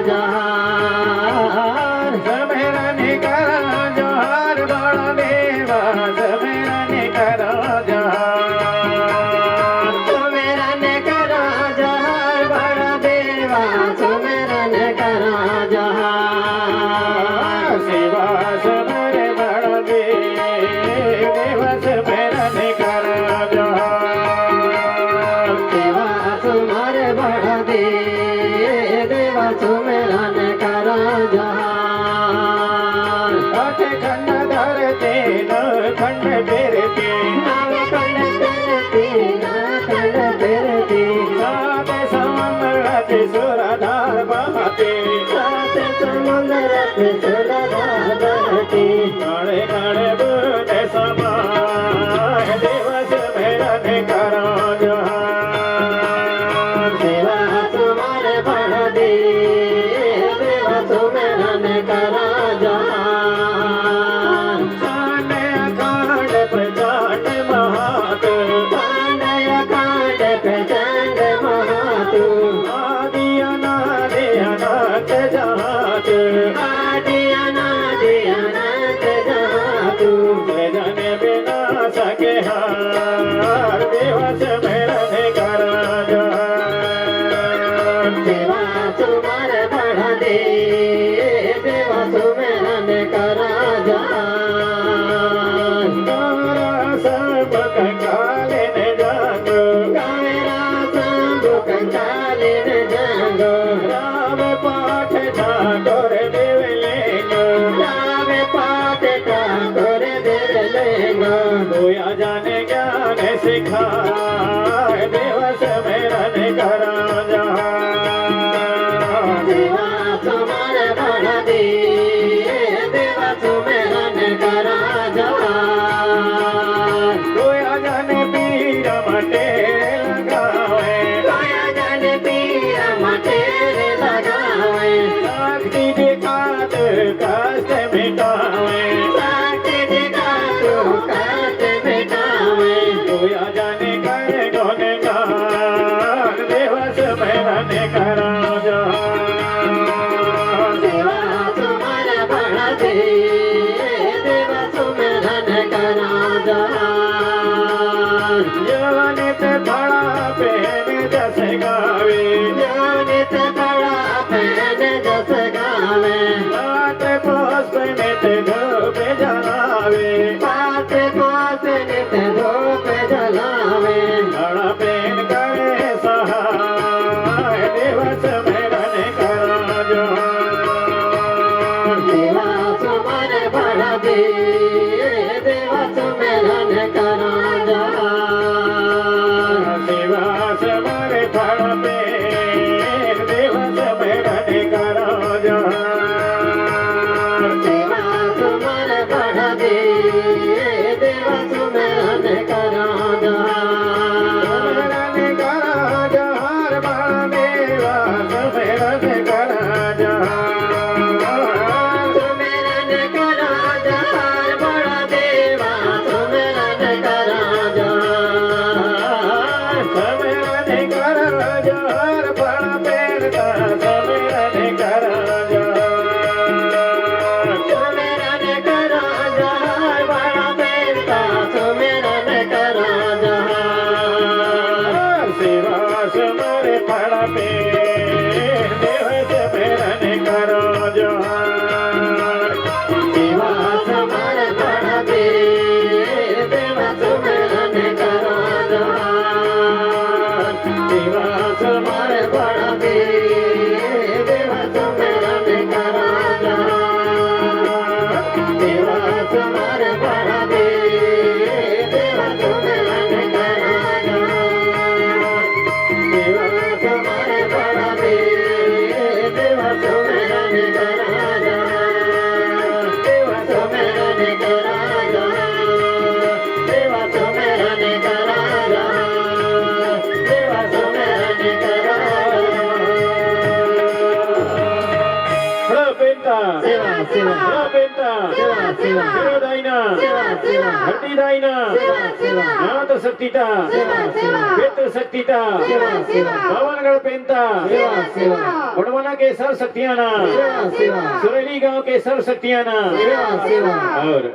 जोहार सुमिरन करो जोहार बड़ा देवा सुमिरन करो जोहार सुमिरन करो जोहार बड़ा देवा सुमिरन करो जोहार शिवा सुमिर बड़ा देवा सुमिरन करो जोहार शिवा सुमिर बड़ा देवा सुमिरन करो जोहार अठ खंड धरते न खंड फिरते नव खंड फिरते न खंड फिरते सात समुद्र सुरधार बहते सात समुद्र सुरधार बहते काले काले बूढ़े समाय दिवस मेरन करो जोहार शिवा सुमिर बड़ा देवा सुमिरन करो जोहार कांड अकांड प्रचंड महातु कांड अकांड प्रचंड महातु आदि अनादि अनंत जहातु आदि अनादि अनंत जहातु जन बिना सके हार दिवस मेरन करो जोहार शिवा सुमिर बड़ा देवा सुमिरन करो जोहार कारा सब कंकालिन जागो कारा सब कंकालिन जागो राम पाठ ठाकुर देवलिंग राम पाठ ठाकुर देवलिंग गोया जाने ज्ञान सिखाए दिवस मेरन करो जोहार शिवा सुमिर बड़ा देवा सुमिरन करो जोहार गोया जाने पीर मटे लगावे गोया जाने पीर मटे लगावे शक्ति दिखात कष्ट मिटावे शक्ति दिखात कष्ट मिटावे गोया जाने कर गुण गान दिवस मेरन करो जोहार शिवा सुमिर बड़ा देवा सुमिरन करो जोहार जवनित बड़ा पहन जस गावे जवनित बड़ा पहन जस गावे पात पुष्प नित धूप जलावे पात पुष्प नित धूप जलावे बड़ा पहन करे सहाय दिवस मेरन करो जोहार शिवा सुमिर बड़ा देवा सुमिरन करो जोहार शिवा सुमिर बड़ा देवा सुमिरन करो जोहार शिवा सुमिर बड़ा देवा सुमिरन करो जोहार बड़ा देवा सुमिरन करो जोहार सुमिरन करो जोहार बड़ा देवा सुमिरन करो जोहार सुमिरन करो जोहार बड़ा देवा सुमिरन करो जोहार सुमिरन करो जोहार बड़ा देवा सुमिरन करो जोहार शिवा सुमिर बड़ा देवा सुमिरन करो जोहार शिवा सुमिर बड़ा देवा सुमिरन करो जोहार शिवा सुमिर बड़ा देवा सुमिरन करो जोहार शिवा सुमिर बड़ा देवा सुमिरन करो जोहार शिवा सुमिर बड़ा देवा सुमिरन करो जोहार शिवा सुमिरन करो जोहार शिवा सुमिरन करो जोहार शिवा सुमिरन करो Prabinta Shiva Shiva Prabinta Shiva Shiva Daina Shiva Shiva Hati Daina Shiva Shiva Nata Saktita Shiva Shiva Vetu शक्ति ता सेवा सेवा भवन गणपेंता सेवा सेवा गुणवना के सर्व शक्तियां ना सेवा सेवा सुरेली गांव के सर्व शक्तियां ना सेवा सेवा और